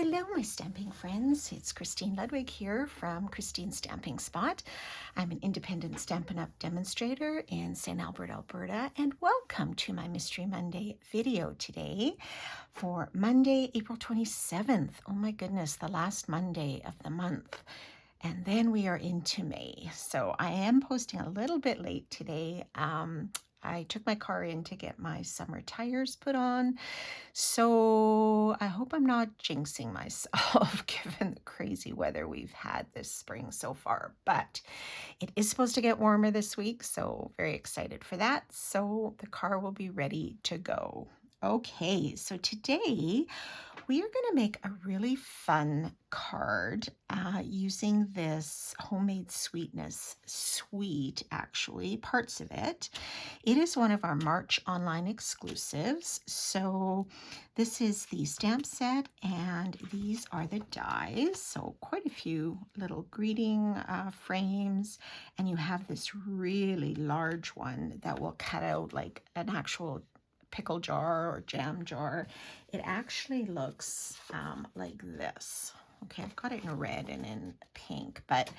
Hello, my stamping friends. It's Christine Ludwig here from Christine's Stamping Spot. I'm an independent Stampin' Up! Demonstrator in St. Albert, Alberta, and welcome to my Mystery Monday video today for Monday, April 27th. Oh my goodness, the last Monday of the month. And then we are into May. So I am posting a little bit late today. I took my car in to get my summer tires put on. So I hope I'm not jinxing myself given the crazy weather we've had this spring so far. But it is supposed to get warmer this week, so very excited for that. So the car will be ready to go. Okay, so today we are going to make a really fun card using this Homemade Sweetness suite, actually, parts of it. It is one of our March online exclusives. So this is the stamp set, and these are the dies. So quite a few little greeting frames, and you have this really large one that will cut out like an actual pickle jar or jam jar. It actually looks like this. Okay, I've got it in red and in pink, but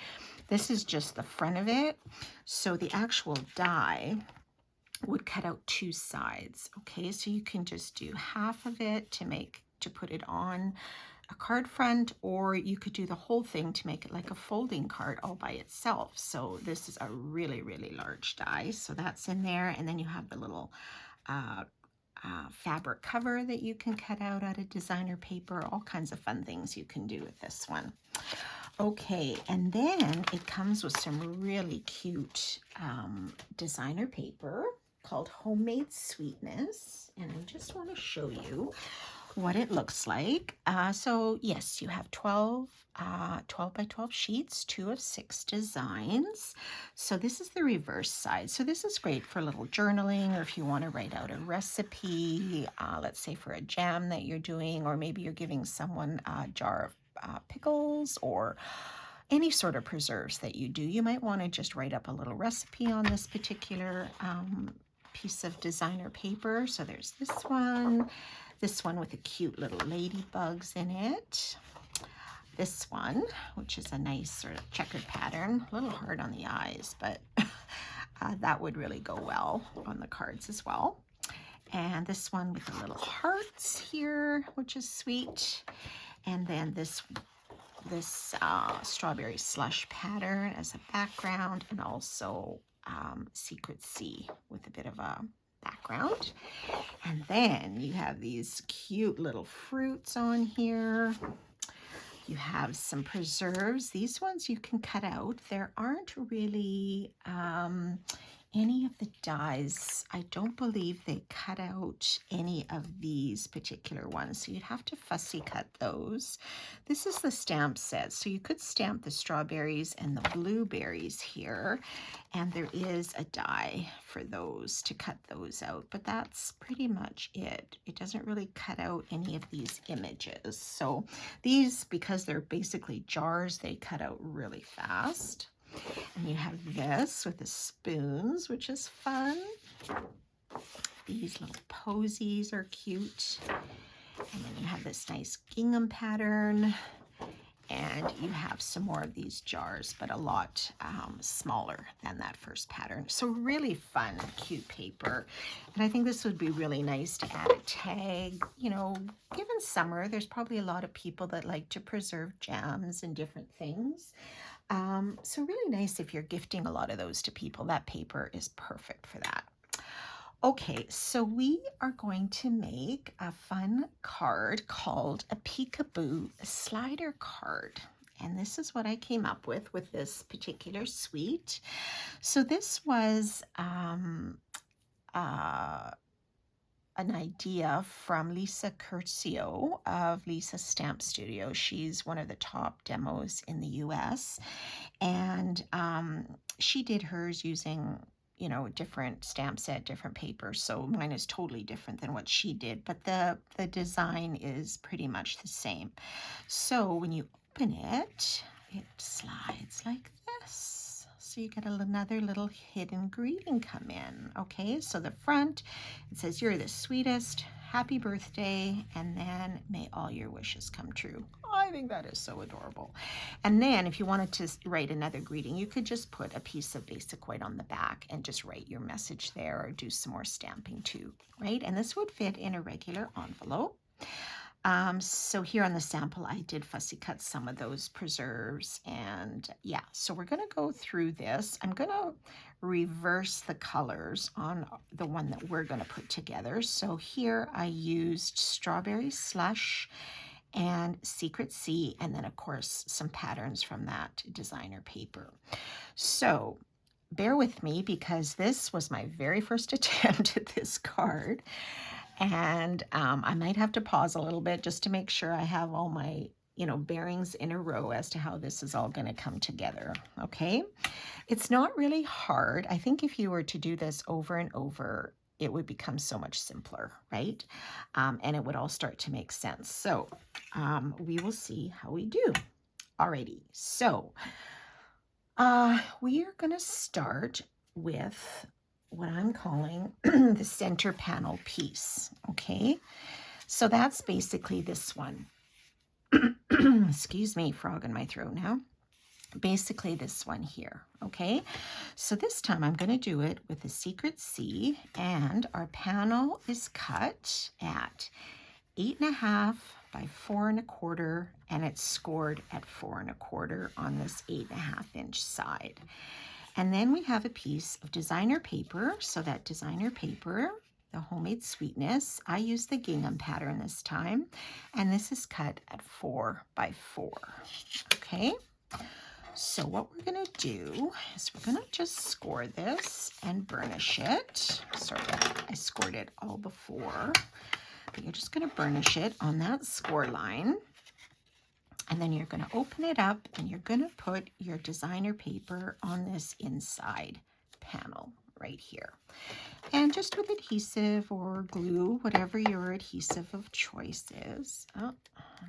this is just the front of it. So the actual die would cut out two sides. Okay, so you can just do half of it to put it on a card front, or you could do the whole thing to make it like a folding card all by itself. So this is a really, really large die. So that's in there, and then you have the little fabric cover that you can cut out of designer paper, all kinds of fun things you can do with this one. Okay, and then it comes with some really cute designer paper called Homemade Sweetness, and I just want to show you what it looks like. So yes, you have 12 by 12 sheets, 2 of 6 designs. So this is the reverse side. So this is great for a little journaling, or if you want to write out a recipe, let's say for a jam that you're doing, or maybe you're giving someone a jar of pickles or any sort of preserves that you do. You might want to just write up a little recipe on this particular piece of designer paper. So there's this one with the cute little ladybugs in it. This one, which is a nice sort of checkered pattern, a little hard on the eyes, but that would really go well on the cards as well. And this one with the little hearts here, which is sweet. And then this strawberry slush pattern as a background, and also Secret Sea with a bit of a background. And then you have these cute little fruits on here. You have some preserves. These ones you can cut out. There aren't really any of the dies. I don't believe they cut out any of these particular ones, so you'd have to fussy cut those. This is the stamp set, so you could stamp the strawberries and the blueberries here, and there is a die for those to cut those out, but that's pretty much it. It doesn't really cut out any of these images. So these, because they're basically jars, they cut out really fast. And you have this with the spoons, which is fun. These little posies are cute. And then you have this nice gingham pattern. And you have some more of these jars, but a lot smaller than that first pattern. So really fun, cute paper. And I think this would be really nice to add a tag. You know, given summer, there's probably a lot of people that like to preserve jams and different things. So really nice if you're gifting a lot of those to people. That paper is perfect for that. Okay, so we are going to make a fun card called a Peekaboo Slider card. And this is what I came up with this particular suite. So this was an idea from Lisa Curcio of Lisa Stamp Studio. She's one of the top demos in the US. And she did hers using, you know, different stamp set, different papers. So mine is totally different than what she did, but the design is pretty much the same. So when you open it, it slides like this. So you get another little hidden greeting come in. Okay, so the front, it says, "You're the sweetest. happy birthday, and then may all your wishes come true. I think that is so adorable. And then if you wanted to write another greeting, you could just put a piece of basic white on the back and just write your message there, or do some more stamping too, right? And this would fit in a regular envelope. So here on the sample, I did fussy cut some of those preserves, and yeah, so we're going to go through this. I'm going to reverse the colors on the one that we're going to put together. So here I used Strawberry Slush and Secret Sea, and then of course some patterns from that designer paper. So bear with me, because this was my very first attempt at this card. And I might have to pause a little bit just to make sure I have all my, bearings in a row as to how this is all going to come together. Okay. It's not really hard. I think if you were to do this over and over, it would become so much simpler, right? And it would all start to make sense. So we will see how we do. Alrighty. So we are going to start with what I'm calling the center panel piece, okay? So that's basically this one. Excuse me, frog in my throat now. Basically this one here, okay? So this time I'm going to do it with a Secret Sea, and our panel is cut at 8.5 by 4 1/4, and it's scored at 4 1/4 on this 8.5 inch side. And then we have a piece of designer paper. So that designer paper, the Homemade Sweetness, I used the gingham pattern this time, and this is cut at 4 by 4. Okay, so what we're going to do is we're going to just score this and burnish it. Sorry, I scored it all before, but you're just going to burnish it on that score line. And then you're going to open it up, and you're going to put your designer paper on this inside panel right here. And just with adhesive or glue, whatever your adhesive of choice is. Oh,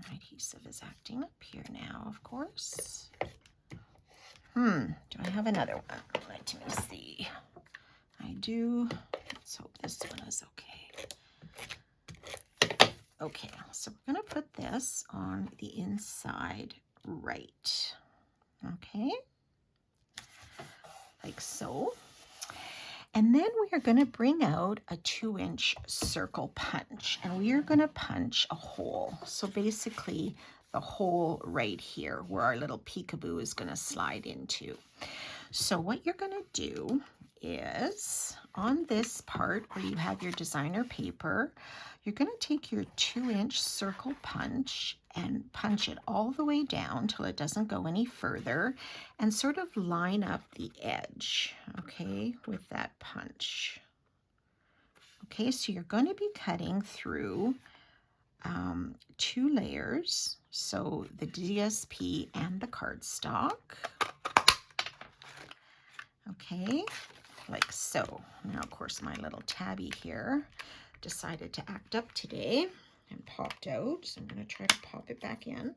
my adhesive is acting up here now, of course. Do I have another one? Let me see. I do. Let's hope this one is okay. Okay, so we're going to put this on the inside right. Okay, like so. And then we are going to bring out a 2-inch circle punch, and we are going to punch a hole. So basically the hole right here where our little peekaboo is going to slide into. So what you're going to do is on this part where you have your designer paper, you're going to take your 2-inch circle punch and punch it all the way down till it doesn't go any further, and sort of line up the edge, okay, with that punch. Okay, so you're going to be cutting through 2 layers, so the DSP and the cardstock. Okay, like so. Now, of course, my little tabby here decided to act up today and popped out, so I'm going to try to pop it back in.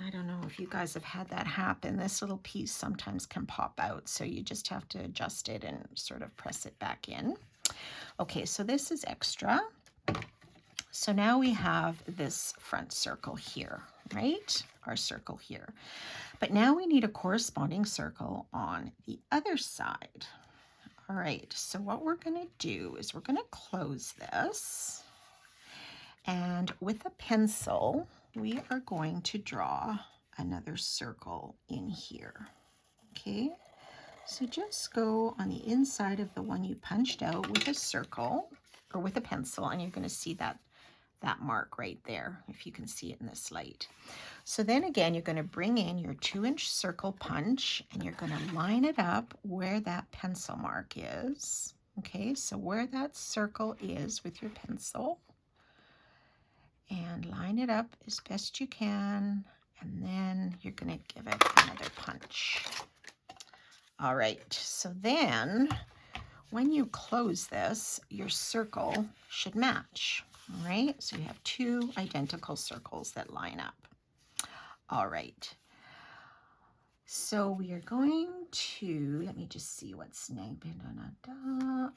I don't know if you guys have had that happen. This little piece sometimes can pop out, so you just have to adjust it and sort of press it back in. Okay, so this is extra. So now we have this front circle here, right? Our circle here. But now we need a corresponding circle on the other side. All right, so what we're going to do is we're going to close this, and with a pencil, we are going to draw another circle in here. Okay, so just go on the inside of the one you punched out with a circle or with a pencil, and you're going to see that mark right there, if you can see it in this light. So then again, you're going to bring in your 2-inch circle punch, and you're going to line it up where that pencil mark is. Okay, so where that circle is with your pencil, and line it up as best you can, and then you're going to give it another punch. All right, so then when you close this, your circle should match. All right, so you have 2 identical circles that line up. All right. So we are going to, let me just see what's next.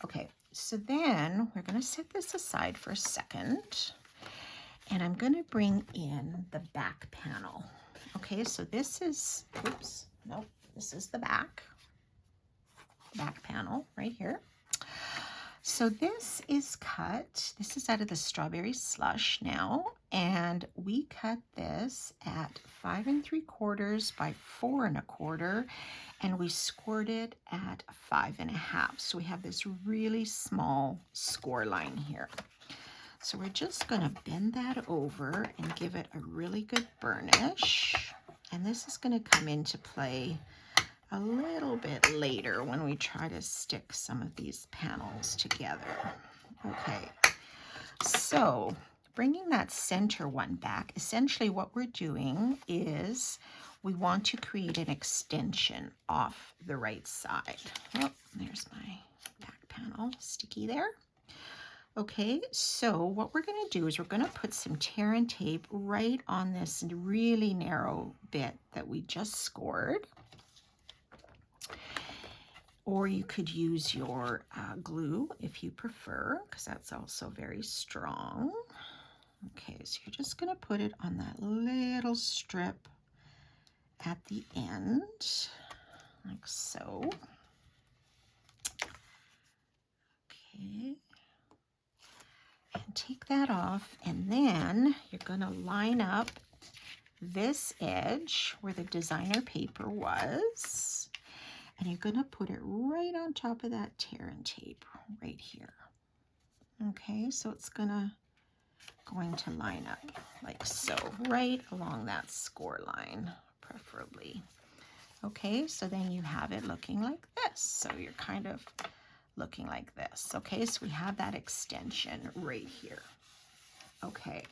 Okay, so then we're going to set this aside for a second. And I'm going to bring in the back panel. Okay, so this is, oops, nope, this is the back panel right here. So this is cut, this is out of the Strawberry Slush now, and we cut this at 5 3/4 by 4 1/4, and we scored it at 5 1/2. So we have this really small score line here. So we're just going to bend that over and give it a really good burnish. And this is going to come into play a little bit later when we try to stick some of these panels together. Okay, so bringing that center one back, essentially what we're doing is we want to create an extension off the right side. Oh, there's my back panel sticky there. Okay, so what we're going to do is we're going to put some tear and tape right on this really narrow bit that we just scored. Or you could use your glue if you prefer, because that's also very strong. Okay, so you're just going to put it on that little strip at the end, like so. Okay. And take that off, and then you're going to line up this edge where the designer paper was, and you're going to put it right on top of that tear and tape right here. Okay, so it's going to line up like so, right along that score line, preferably. Okay, so then you have it looking like this. So you're kind of looking like this. Okay, so we have that extension right here. Okay,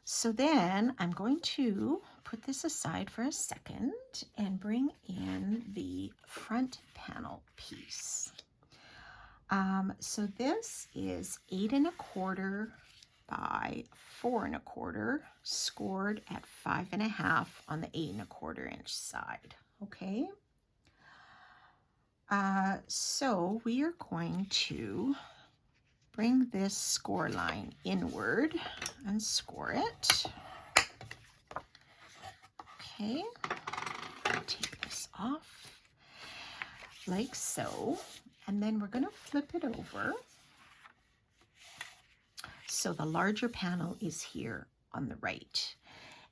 so then I'm going to put this aside for a second and bring in the front panel piece. So this is 8 1/4 by 4 1/4, scored at 5 1/2 on the 8 1/4 inch side. Okay. So we are going to bring this score line inward and score it. Okay, take this off like so, and then we're going to flip it over. So the larger panel is here on the right.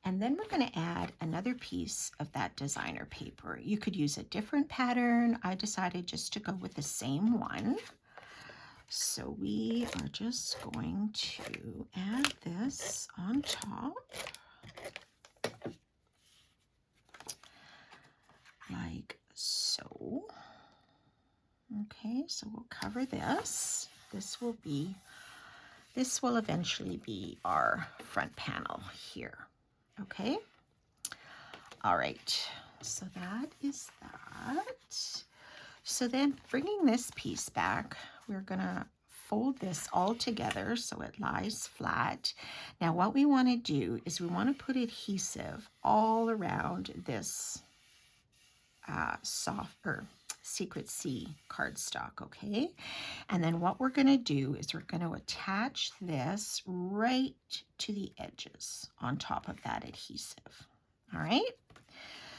And then we're going to add another piece of that designer paper. You could use a different pattern. I decided just to go with the same one. So we are just going to add this on top, like so. Okay, so we'll cover this. This will eventually be our front panel here. Okay. All right. So that is that. So then bringing this piece back, we're going to fold this all together so it lies flat. Now what we want to do is we want to put adhesive all around this Secret Sea cardstock, okay? And then what we're going to do is we're going to attach this right to the edges on top of that adhesive. All right?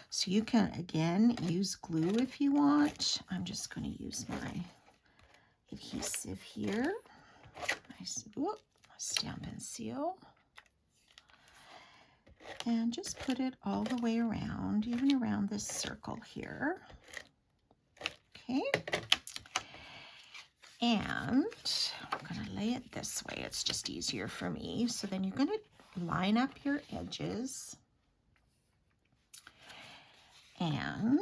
So you can, again, use glue if you want. I'm just going to use my adhesive here. Nice, Stamp and Seal. And just put it all the way around, even around this circle here. Okay. And I'm going to lay it this way. It's just easier for me. So then you're going to line up your edges and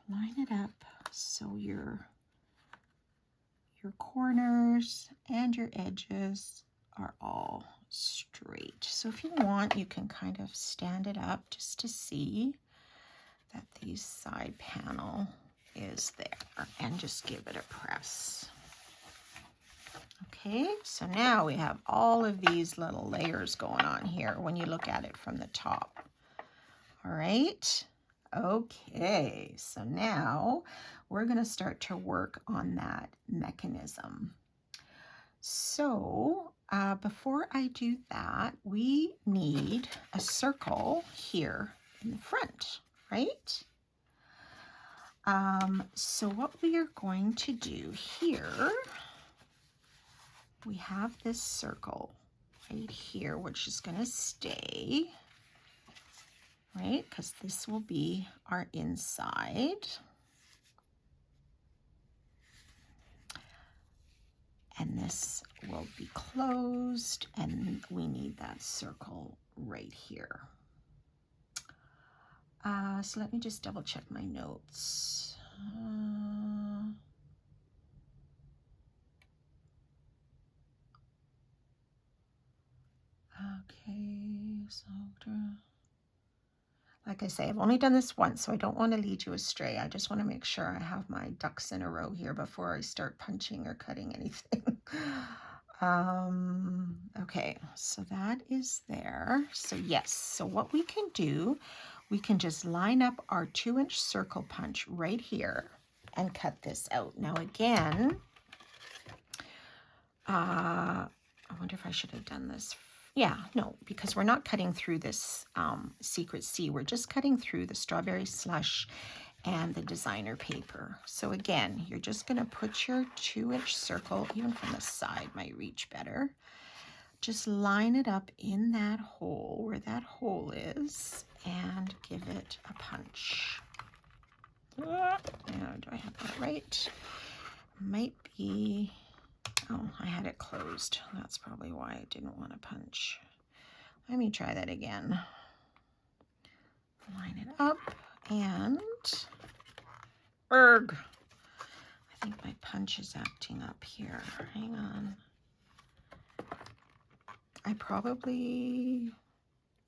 line it up so your corners and your edges are all straight. So if you want, you can kind of stand it up just to see that the side panel is there, and just give it a press. Okay, so now we have all of these little layers going on here when you look at it from the top. All right, Okay, so now we're going to start to work on that mechanism. So before I do that, we need a circle here in the front, right? So what we are going to do here, we have this circle right here, which is going to stay, right? Because this will be our inside. And this will be closed, and we need that circle right here. So let me just double check my notes. Okay, so like I say, I've only done this once, so I don't want to lead you astray. I just want to make sure I have my ducks in a row here before I start punching or cutting anything. Okay, so that is there. So yes, so what we can do, we can just line up our 2-inch circle punch right here and cut this out. Now again, I wonder if I should have done this. Yeah, no, because we're not cutting through this Secret C. We're just cutting through the strawberry slush and the designer paper. So again, you're just going to put your 2-inch circle, even from the side might reach better. Just line it up in that hole, where that hole is, and give it a punch. Now, do I have that right? Might be... Oh, I had it closed. That's probably why I didn't want to punch. Let me try that again. Line it up and... Berg! I think my punch is acting up here. Hang on. I probably...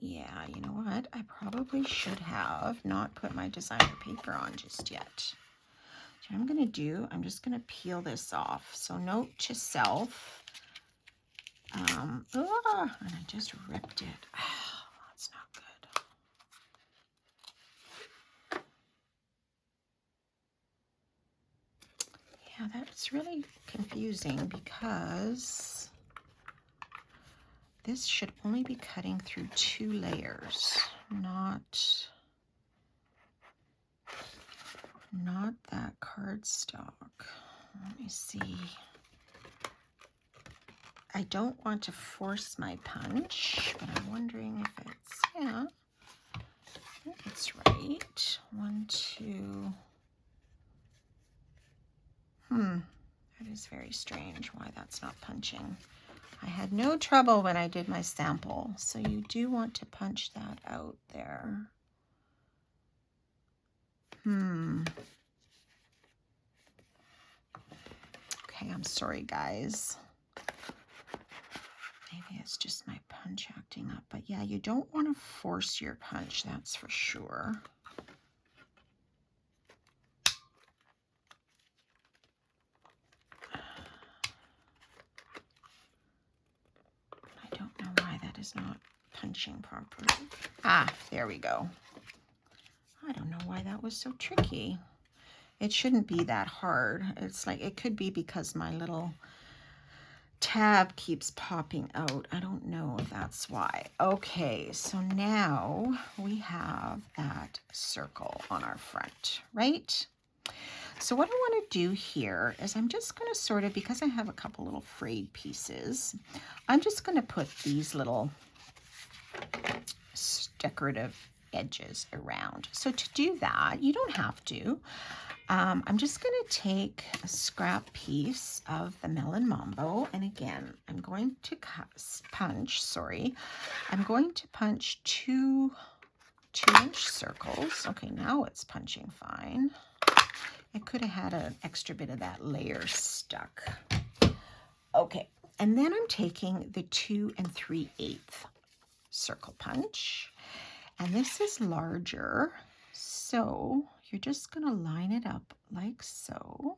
Yeah, you know what? I probably should have not put my designer paper on just yet. What I'm going to do, I'm just going to peel this off. So note to self... and I just ripped it. Oh, that's not good. Yeah, that's really confusing because this should only be cutting through 2 layers, not that cardstock. Let me see. I don't want to force my punch, but I'm wondering if it's, yeah, I think it's right. 1, 2. That is very strange why that's not punching. I had no trouble when I did my sample, so you do want to punch that out there. Okay, I'm sorry, guys. Maybe it's just my punch acting up, but yeah, you don't want to force your punch, that's for sure. I don't know why that is not punching properly. Ah, there we go. I don't know why that was so tricky. It shouldn't be that hard. It's like, it could be because my little tab keeps popping out. I don't know if that's why. Okay, so now we have that circle on our front, right? So what I want to do here is I'm just going to sort of, because I have a couple little frayed pieces, I'm just going to put these little decorative edges around. So to do that, you don't have to. I'm just going to take a scrap piece of the Melon Mambo, and again, I'm going to I'm going to punch 2 2-inch circles. Okay, now it's punching fine. I could have had an extra bit of that layer stuck. Okay, and then I'm taking the 2 3/8 circle punch, and this is larger, so you're just going to line it up like so,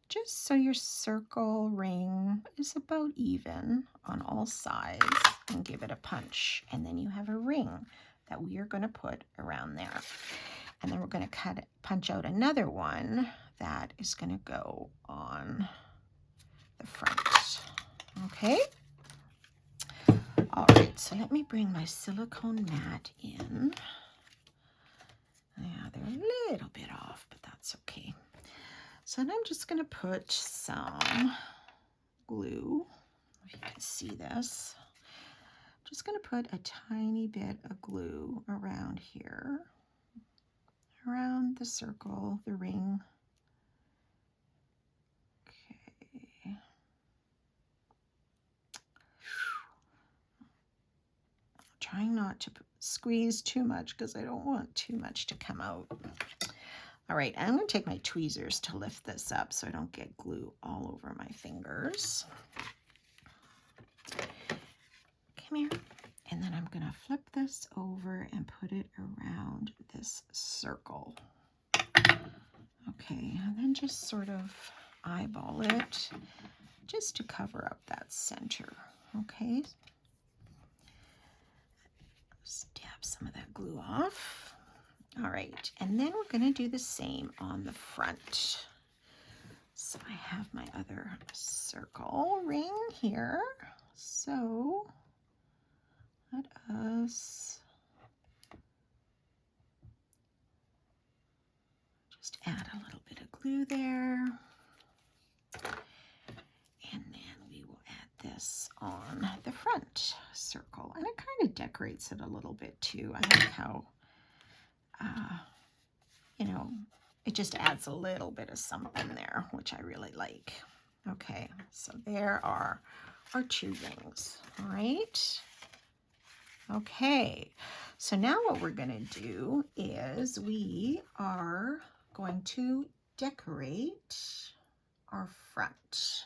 just so your circle ring is about even on all sides, and give it a punch, and then you have a ring that we are going to put around there. And then we're going to punch out another one that is going to go on the front. Okay. All right, so let me bring my silicone mat in. Yeah, they're a little bit off, but that's okay. So then I'm just going to put some glue, if you can see this. Just going to put a tiny bit of glue around here, around the circle, the ring. Okay. Trying not to squeeze too much because I don't want too much to come out. All right, I'm going to take my tweezers to lift this up so I don't get glue all over my fingers. Come here. And then I'm going to flip this over and put it around this circle. Okay, and then just sort of eyeball it just to cover up that center. Okay. Dab some of that glue off. All right, and then we're going to do the same on the front. So I have my other circle ring here. So let us just add a little bit of glue there. And then we will add this on the front circle. And it kind of decorates it a little bit too. I like how, you know, it just adds a little bit of something there, which I really like. Okay, so there are our 2 rings. All right. Okay, so now what we're going to do is we are going to decorate our front.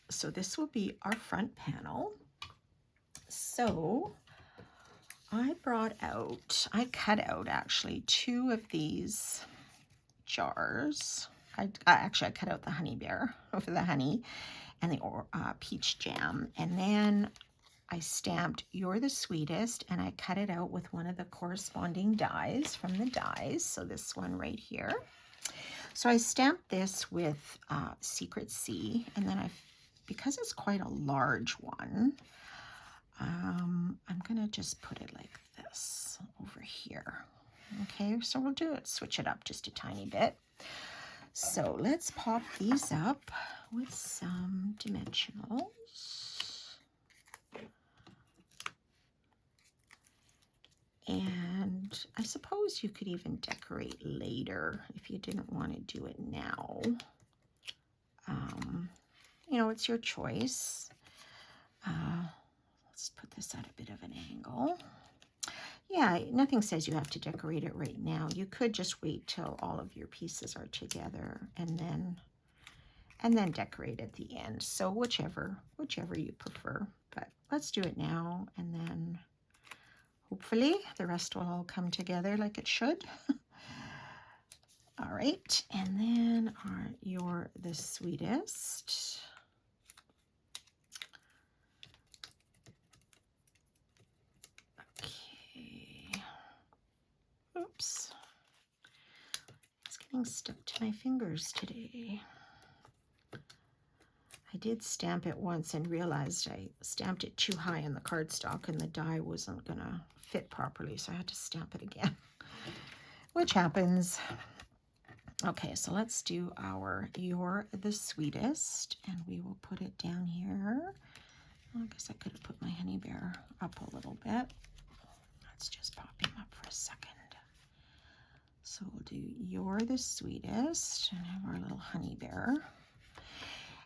So this will be our front panel. So I cut out actually 2 of these jars. I cut out the honey bear for the honey and the peach jam. And then I stamped "You're the Sweetest," and I cut it out with one of the corresponding dies from the dies. So this one right here. So I stamped this with Secret C, and then because it's quite a large one, I'm gonna just put it like this over here. Okay, so we'll switch it up just a tiny bit. So let's pop these up with some dimensionals. And I suppose you could even decorate later if you didn't want to do it now. You know, it's your choice. Let's put this at a bit of an angle. Yeah, nothing says you have to decorate it right now. You could just wait till all of your pieces are together and then decorate at the end. So whichever you prefer. But let's do it now, and then hopefully the rest will all come together like it should. All right, and then "You're the Sweetest." Okay. Oops. It's getting stuck to my fingers today. I did stamp it once and realized I stamped it too high in the cardstock and the die wasn't gonna fit properly, so I had to stamp it again, which happens. Okay, so let's do our "You're the Sweetest," and we will put it down here. Well, I guess I could have put my honey bear up a little bit. Let's just pop him up for a second. So we'll do "You're the Sweetest" and have our little honey bear.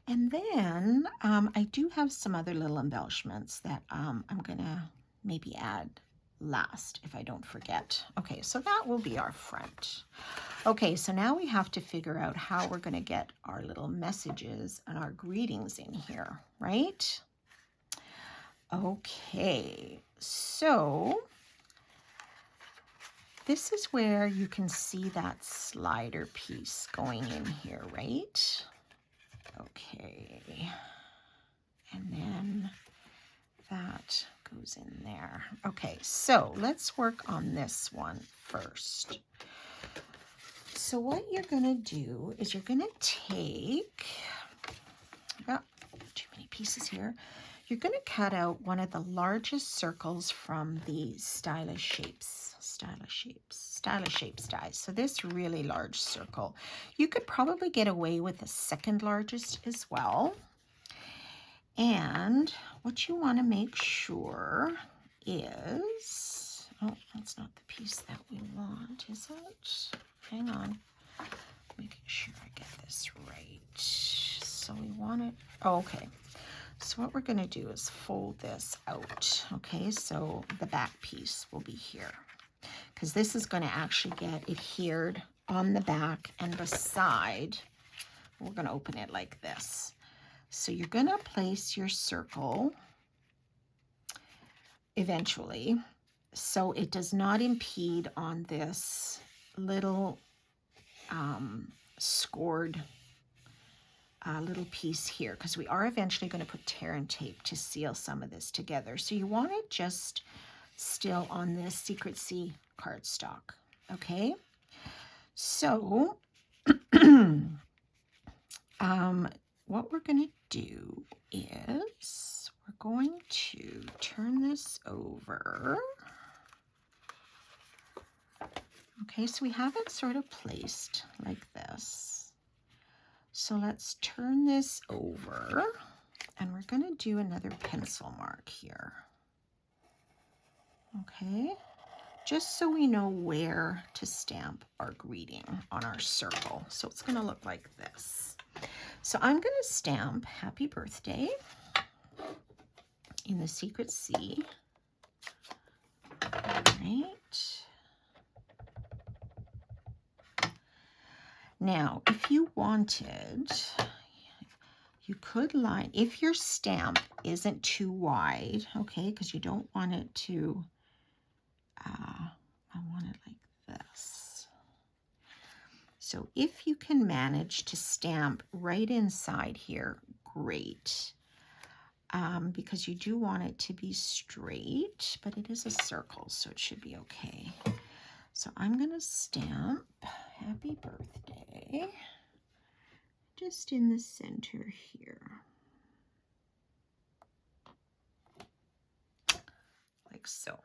And then I do have some other little embellishments that I'm gonna maybe add last if I don't forget. Okay, so that will be our front. Okay, so now we have to figure out how we're gonna get our little messages and our greetings in here, right? Okay, so this is where you can see that slider piece going in here, right? Okay, and then that goes in there. Okay, so let's work on this one first. So what you're gonna do is you're gonna take, oh, too many pieces here. You're gonna cut out one of the largest circles from the Stylish Shapes dies. So this really large circle. You could probably get away with the second largest as well. And what you want to make sure is, oh, that's not the piece that we want, is it? Hang on, making sure I get this right. So we want it, oh, okay. So what we're going to do is fold this out, okay? So the back piece will be here, because this is going to actually get adhered on the back and the side. We're going to open it like this. So you're going to place your circle eventually so it does not impede on this little scored little piece here, because we are eventually going to put tear and tape to seal some of this together. So you want it just still on this Secrecy cardstock, okay? So what we're going to do is we're going to turn this over. Okay, so we have it sort of placed like this. So let's turn this over, and we're going to do another pencil mark here. Okay, just so we know where to stamp our greeting on our circle. So it's going to look like this. So I'm going to stamp Happy Birthday in the Secrecy. All right. Now, if you wanted, you could line, if your stamp isn't too wide, okay, because you don't want it to, I want it like this. So if you can manage to stamp right inside here, great. Because you do want it to be straight, but it is a circle, so it should be okay. So I'm going to stamp Happy Birthday just in the center here. Like so.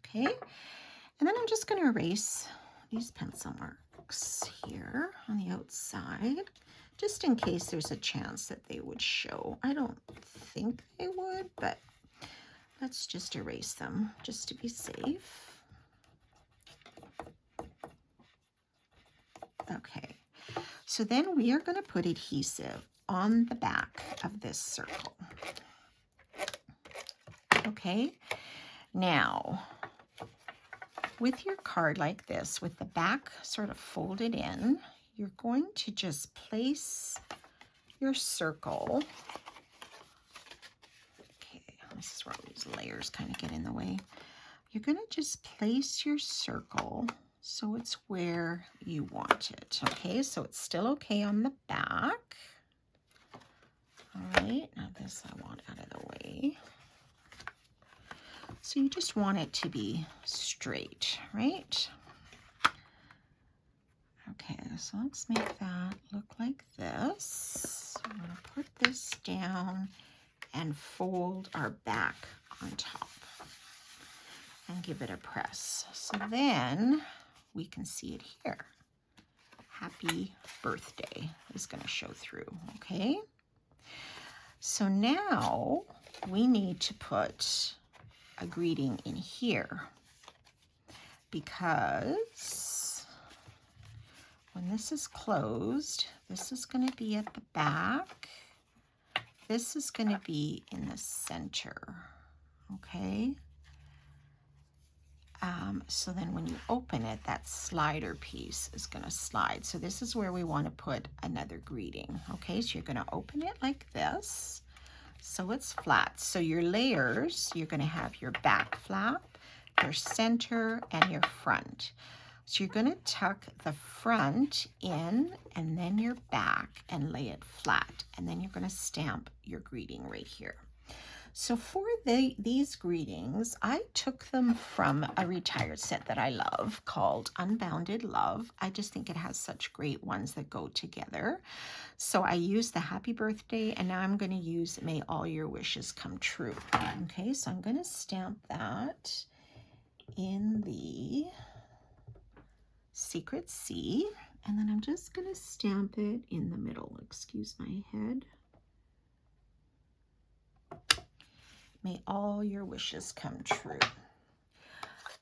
Okay. And then I'm just going to erase these pencil marks here on the outside, just in case there's a chance that they would show. I don't think they would, but let's just erase them just to be safe. Okay, so then we are going to put adhesive on the back of this circle. Okay, now with your card like this, with the back sort of folded in, you're going to just place your circle. Okay, this is where these layers kind of get in the way. You're going to just place your circle so it's where you want it. Okay, so it's still okay on the back. All right, now this I want out of the way. So you just want it to be straight, right? Okay, so let's make that look like this. I'm going to put this down and fold our back on top and give it a press. So then we can see it here. Happy Birthday is going to show through, okay? So now we need to put a greeting in here, because when this is closed, this is going to be at the back. This is going to be in the center, okay? So then when you open it, that slider piece is going to slide. So this is where we want to put another greeting. Okay, so you're going to open it like this, so it's flat. So your layers, you're going to have your back flap, your center, and your front. So you're going to tuck the front in and then your back and lay it flat. And then you're going to stamp your greeting right here. So for these greetings, I took them from a retired set that I love called Unbounded Love. I just think it has such great ones that go together. So I used the happy birthday, and now I'm going to use may all your wishes come true. Okay, so I'm going to stamp that in the Secret C, and then I'm just going to stamp it in the middle. Excuse my head. May all your wishes come true.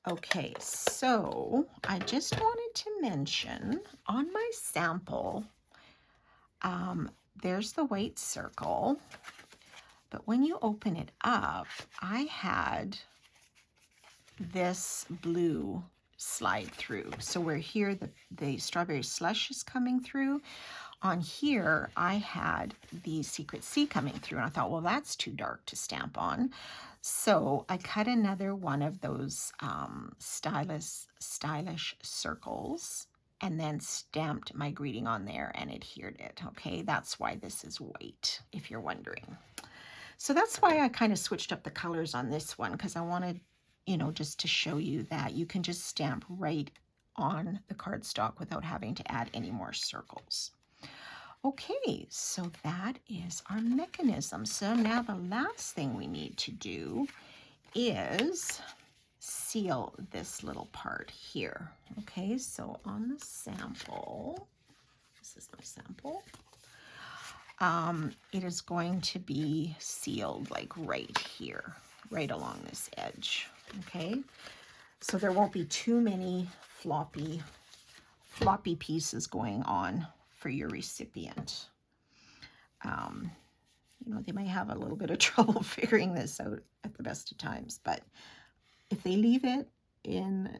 Okay, so I just wanted to mention on my sample, there's the white circle, but when you open it up, I had this blue slide through. So where here the strawberry slush is coming through, on here I had the Secret C coming through, and I thought, well, that's too dark to stamp on. So I cut another one of those stylish circles and then stamped my greeting on there and adhered it. Okay, that's why this is white, if you're wondering. So that's why I kind of switched up the colors on this one, because I wanted, just to show you that you can just stamp right on the cardstock without having to add any more circles. Okay, so that is our mechanism. So now the last thing we need to do is seal this little part here. Okay, so on the sample, this is my sample, it is going to be sealed like right here, right along this edge. Okay, so there won't be too many floppy pieces going on for your recipient. They might have a little bit of trouble figuring this out at the best of times, but if they leave it in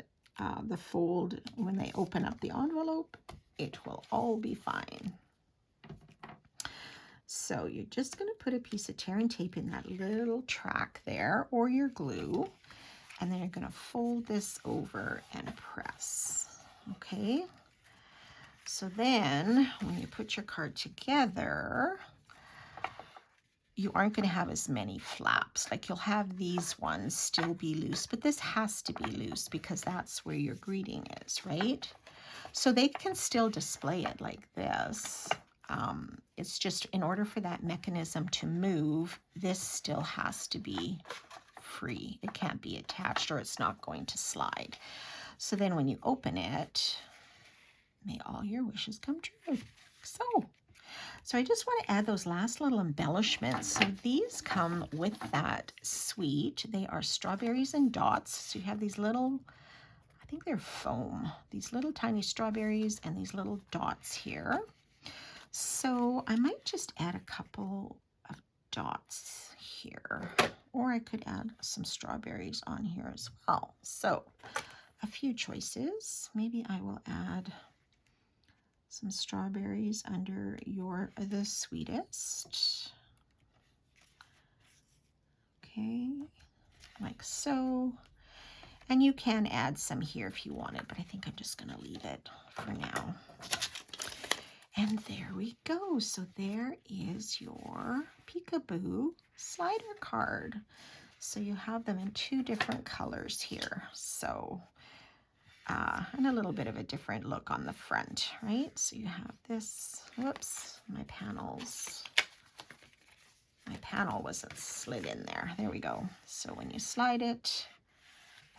the fold when they open up the envelope, it will all be fine. So you're just going to put a piece of tear and tape in that little track there, or your glue, and then you're going to fold this over and press. Okay, so then when you put your card together, you aren't going to have as many flaps. Like, you'll have these ones still be loose, but this has to be loose because that's where your greeting is, right? So they can still display it like this. It's just in order for that mechanism to move, this still has to be free. It can't be attached or it's not going to slide. So then when you open it, may all your wishes come true. So I just want to add those last little embellishments. So these come with that suite. They are strawberries and dots. So you have these little, I think they're foam, these little tiny strawberries and these little dots here. So I might just add a couple of dots here, or I could add some strawberries on here as well. So a few choices. Maybe I will add some strawberries under the sweetest. Okay, like so. And you can add some here if you wanted, but I think I'm just going to leave it for now. And there we go. So there is your Peekaboo slider card. So you have them in two different colors here. So, and a little bit of a different look on the front, right? So you have this, whoops, my panel wasn't slid in there. There we go. So when you slide it,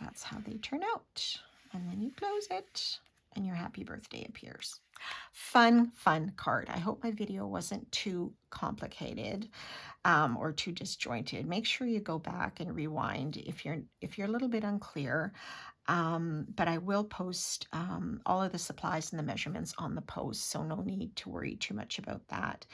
that's how they turn out. And then you close it and your happy birthday appears. Fun card. I hope my video wasn't too complicated or too disjointed. Make sure you go back and rewind if you're a little bit unclear. But I will post all of the supplies and the measurements on the post, so no need to worry too much about that.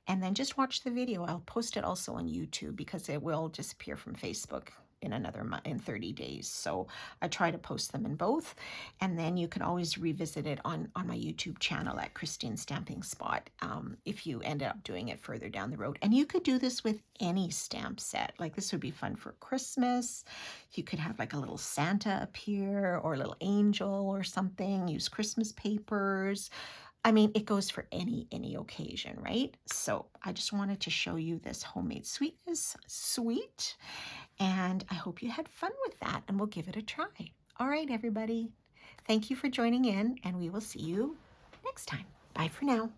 And then just watch the video. I'll post it also on YouTube because it will disappear from Facebook in 30 days. So I try to post them in both, and then you can always revisit it on my YouTube channel at Christine Stamping Spot if you end up doing it further down the road. And you could do this with any stamp set. Like, this would be fun for Christmas. You could have like a little Santa appear or a little angel or something. Use Christmas papers. I mean, it goes for any occasion, right? So I just wanted to show you this homemade sweetness sweet, and I hope you had fun with that, and we'll give it a try. All right, everybody. Thank you for joining in, and we will see you next time. Bye for now.